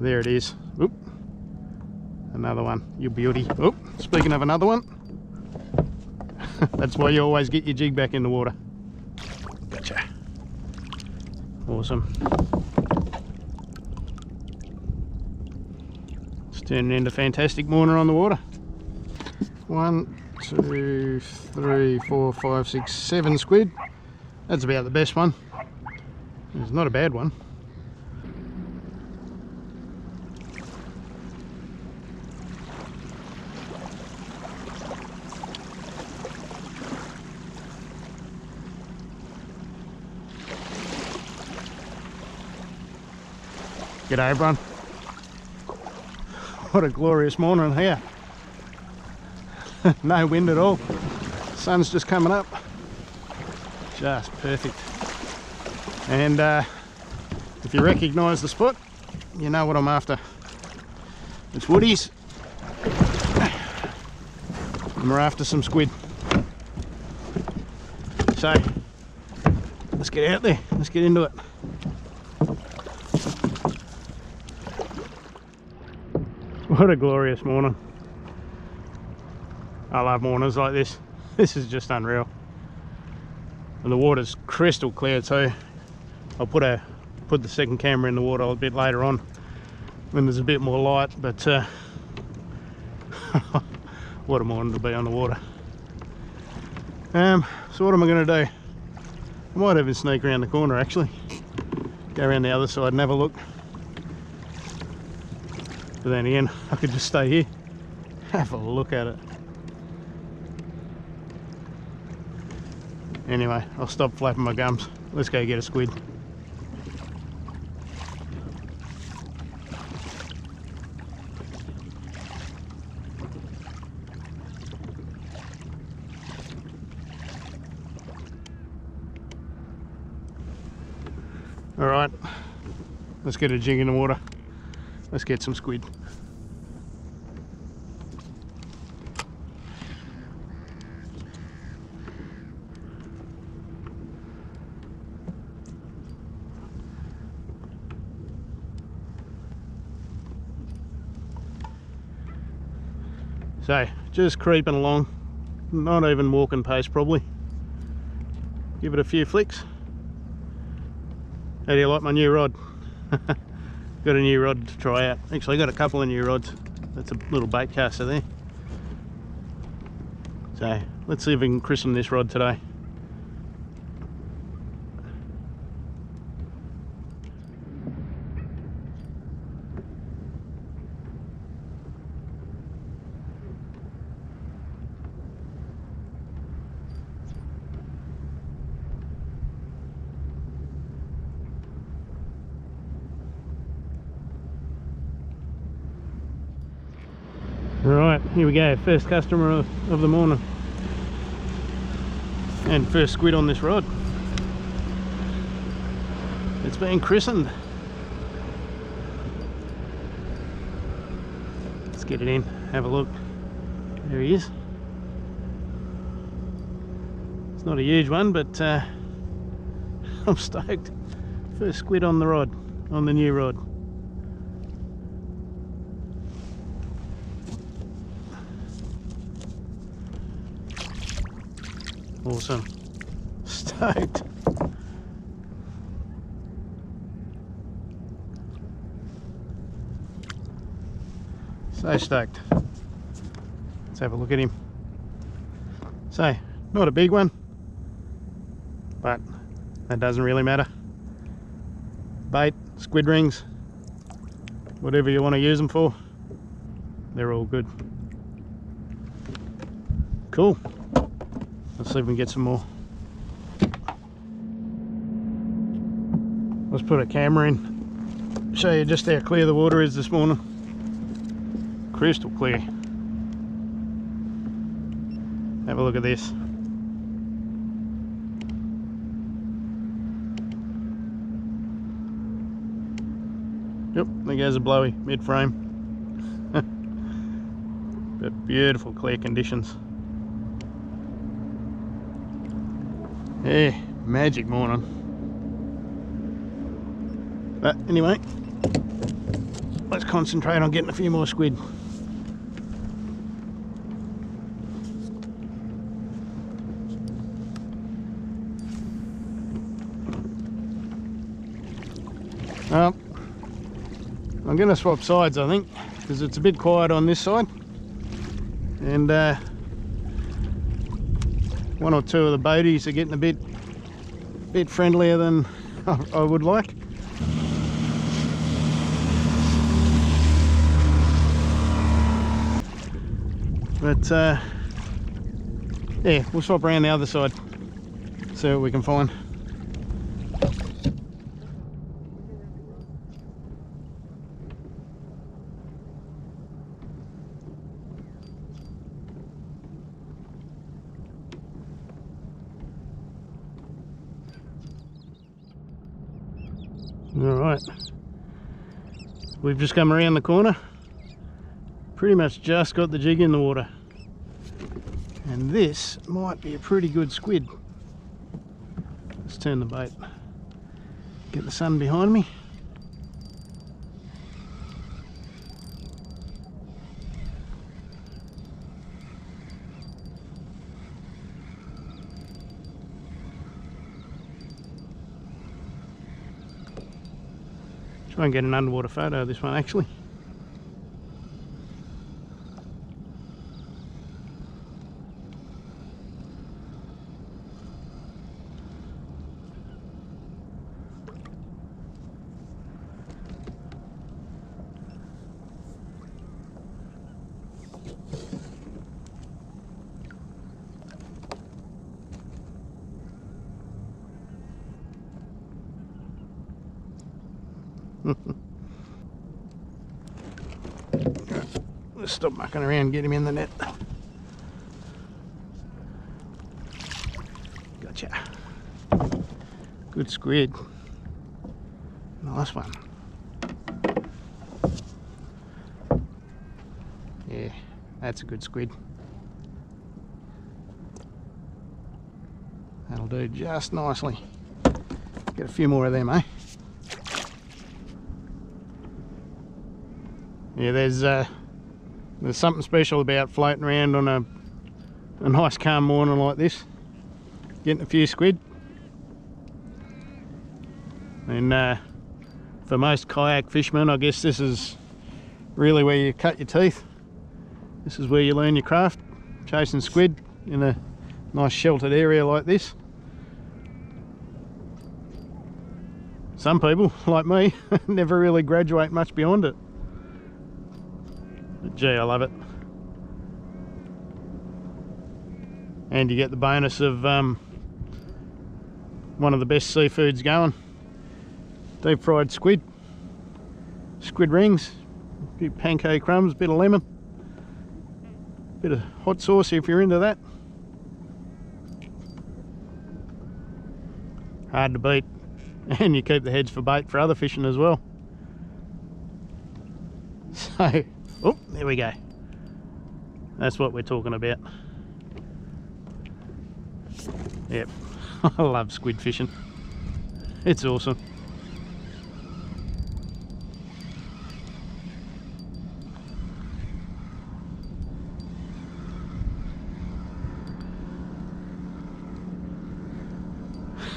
There it is. Oop. Another one, you beauty. Oh, speaking of another one, that's why you always get your jig back in the water. Gotcha. Awesome. It's turning into fantastic morning on the water. 1, 2, 3, 4, 5, 6, 7 squid. That's about the best one. It's not a bad one. G'day everyone. What a glorious morning here. No wind at all. Sun's just coming up. Just perfect. And if you recognise the spot, you know what I'm after. It's woodies. And we're after some squid. So let's get out there. Let's get into it. What a glorious morning. I love mornings like this. This is just unreal. And the water's crystal clear too. I'll put the second camera in the water a bit later on when there's a bit more light, but what a morning to be on the water. So what am I going to do? I might even sneak around the corner actually. Go around the other side and have a look. But then again, I could just stay here, have a look at it. Anyway, I'll stop flapping my gums. Let's go get a squid. All right, let's get a jig in the water. Let's get some squid. So, just creeping along, not even walking pace probably. Give it a few flicks. How do you like my new rod? Got a new rod to try out. Actually, I got a couple of new rods. That's a little bait caster there. So, let's see if we can christen this rod today. Right, here we go, first customer of the morning. And first squid on this rod. It's been christened. Let's get it in, have a look. There he is. It's not a huge one, but I'm stoked. First squid on the rod, on the new rod. Awesome. Stoked. So stoked. Let's have a look at him. So, not a big one, but that doesn't really matter. Bait, squid rings, whatever you want to use them for, they're all good. Cool. Let's see if we can get some more. Let's put a camera in, show you just how clear the water is this morning. Crystal clear. Have a look at this. Yep, there goes a blowy mid-frame. But beautiful clear conditions. Yeah, magic morning. But anyway, let's concentrate on getting a few more squid. Well, I'm going to swap sides, I think, because it's a bit quiet on this side, and one or two of the boaties are getting a bit friendlier than I would like. But yeah, we'll swap around the other side, see what we can find. Alright, we've just come around the corner, pretty much just got the jig in the water, and this might be a pretty good squid. Let's turn the boat, get the sun behind me. Try and get an underwater photo of this one actually. Let's stop mucking around and get him in the net. Gotcha. Good squid. Nice one. Yeah, that's a good squid. That'll do just nicely. Get a few more of them, eh? Yeah, there's something special about floating around on a nice calm morning like this, getting a few squid. And for most kayak fishermen, I guess this is really where you cut your teeth. This is where you learn your craft, chasing squid in a nice sheltered area like this. Some people, like me, never really graduate much beyond it. But gee, I love it. And you get the bonus of one of the best seafoods going. Deep fried squid. Squid rings, a few pancake crumbs, a bit of lemon, bit of hot sauce if you're into that. Hard to beat. And you keep the heads for bait for other fishing as well. So, oh, there we go. That's what we're talking about. Yep, I love squid fishing. It's awesome.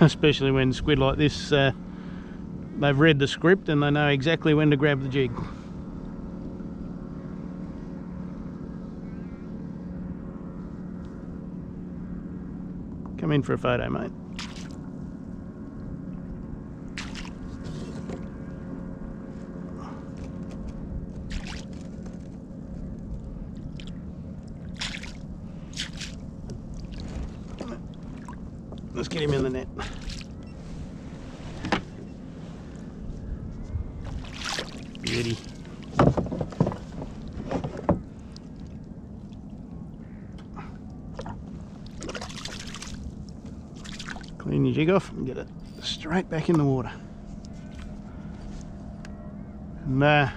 Especially when squid like this, they've read the script and they know exactly when to grab the jig. Come in for a photo, mate. Let's get him in the net. Beauty. Clean your jig off and get it straight back in the water. And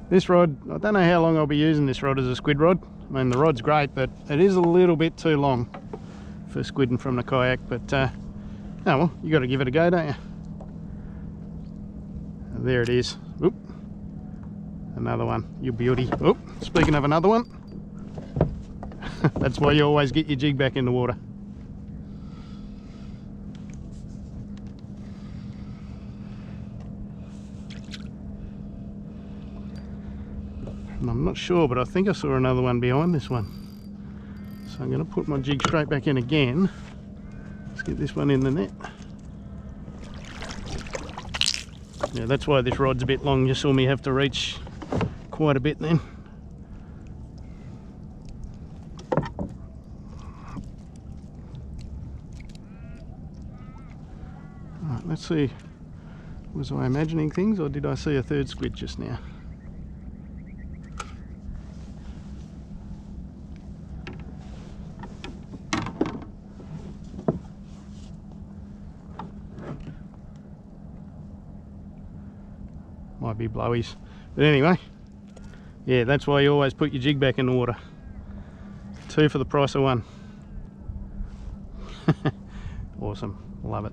this rod, I don't know how long I'll be using this rod as a squid rod. I mean, the rod's great, but it is a little bit too long for squidding from the kayak. But oh well, you got to give it a go, don't you? There it is. Oop. Another one, you beauty. Oh, speaking of another one, that's why you always get your jig back in the water. And I'm not sure, but I think I saw another one behind this one. So I'm going to put my jig straight back in again. Let's get this one in the net. Yeah, that's why this rod's a bit long. You saw me have to reach quite a bit then. Alright, let's see. Was I imagining things, or did I see a third squid just now? Might be blowies, but anyway, yeah, that's why you always put your jig back in the water. 2 for the price of 1. Awesome, love it.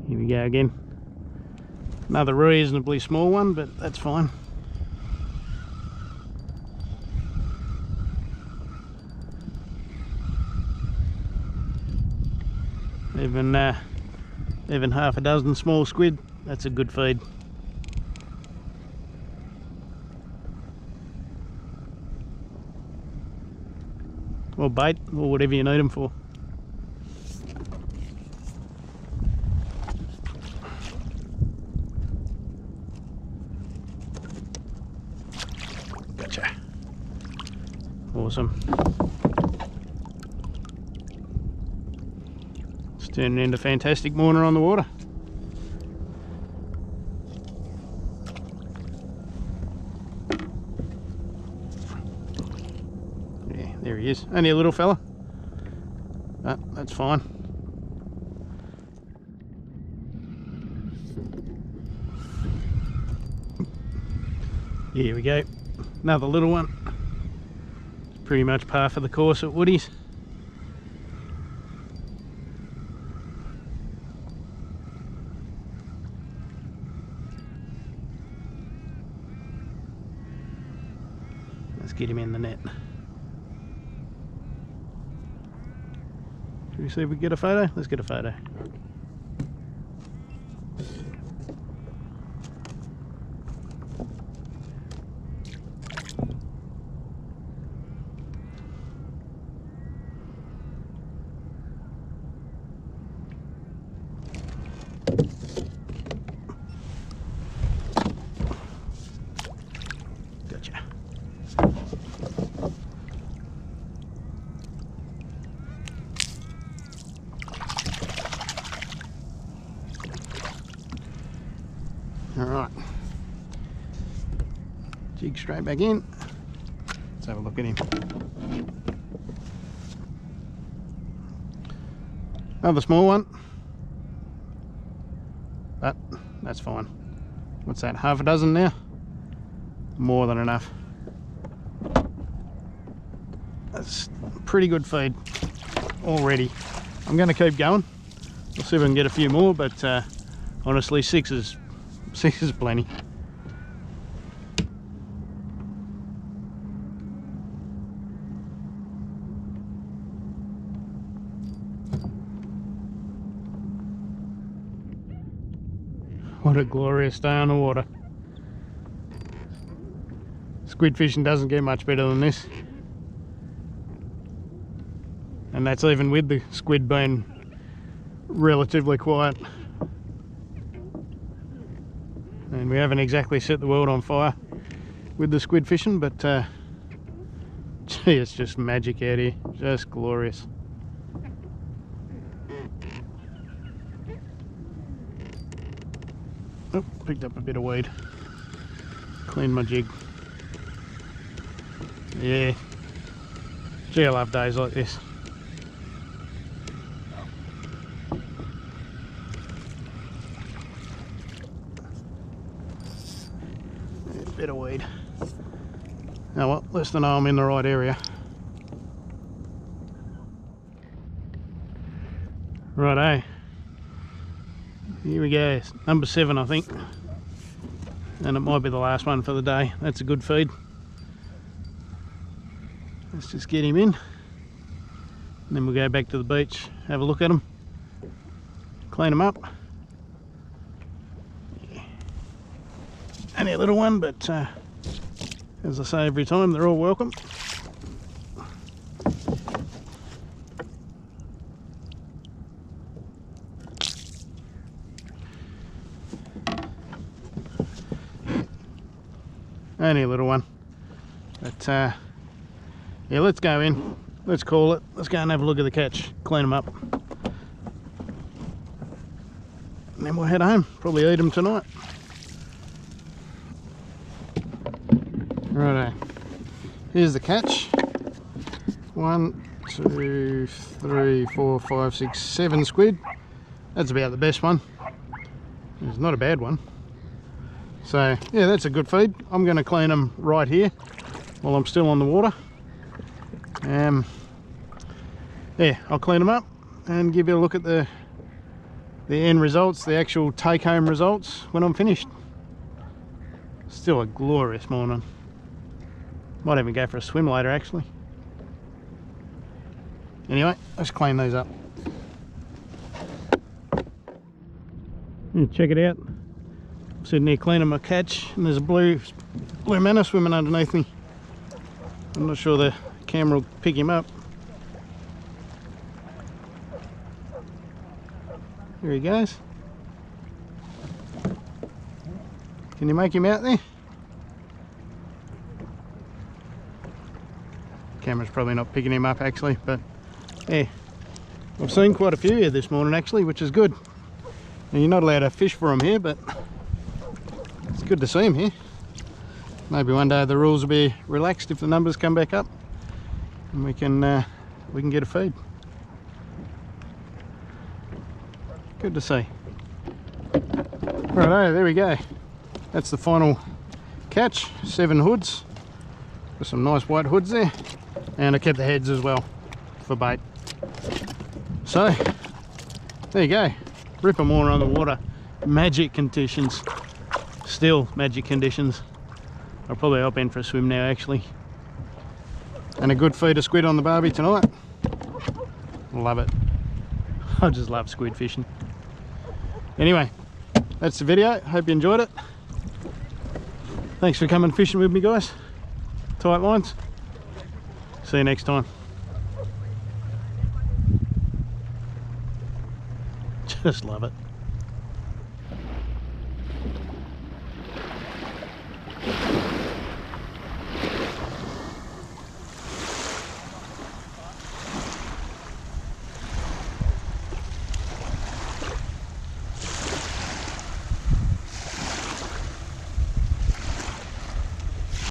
Here we go again. Another reasonably small one, but that's fine. Even half a dozen small squid, that's a good feed. Or bait, or whatever you need them for. Gotcha. Awesome. It's turning into a fantastic morning on the water. Yeah, there he is. Only a little fella, but that's fine. Here we go. Another little one. Pretty much par for the course at Woodies. Let's get him in the net. Should we see if we can get a photo? Let's get a photo. Gotcha. All right, jig straight back in. Let's have a look at him. Another small one, but that's fine. What's that, half a dozen now? More than enough. That's a pretty good feed already. I'm going to keep going. We'll see if I can get a few more, but honestly, 6 is plenty. What a glorious day on the water. Squid fishing doesn't get much better than this. And that's even with the squid being relatively quiet. And we haven't exactly set the world on fire with the squid fishing, but gee, it's just magic out here, just glorious. Oh, picked up a bit of weed. Cleaned my jig. Yeah, gee, I love days like this. Bit of weed. Oh well, at least I know I'm in the right area. Righto. Here we go, number 7 I think, and it might be the last one for the day. That's a good feed. Let's just get him in, and then we'll go back to the beach, have a look at him, clean him up. Only a little one, but as I say every time, they're all welcome. Only a little one, but yeah, let's go in, let's call it, let's go and have a look at the catch, clean them up, and then we'll head home, probably eat them tonight. Righto, here's the catch. 1, 2, 3, 4, 5, 6, 7 squid. That's about the best one. It's not a bad one. So yeah, that's a good feed. I'm going to clean them right here while I'm still on the water. Yeah, I'll clean them up and give you a look at the end results, the actual take-home results when I'm finished. Still a glorious morning. Might even go for a swim later actually. Anyway, let's clean these up. Check it out. I'm sitting here cleaning my catch, and there's a blue manna swimming underneath me. I'm not sure the camera will pick him up. There he goes. Can you make him out there? Camera's probably not picking him up actually, but yeah, I've seen quite a few here this morning actually, which is good. And you're not allowed to fish for them here, but it's good to see them here. Maybe one day the rules will be relaxed if the numbers come back up, and we can get a feed. Good to see. Righto, there we go. That's the final catch. 7 hoods. Got some nice white hoods there. And I kept the heads as well for bait. So, there you go. Rip them all on the water. Magic conditions. Still magic conditions. I'll probably hop in for a swim now actually. And a good feed of squid on the barbie tonight. Love it. I just love squid fishing. Anyway, that's the video. Hope you enjoyed it. Thanks for coming fishing with me, guys. Tight lines. See you next time. Just love it.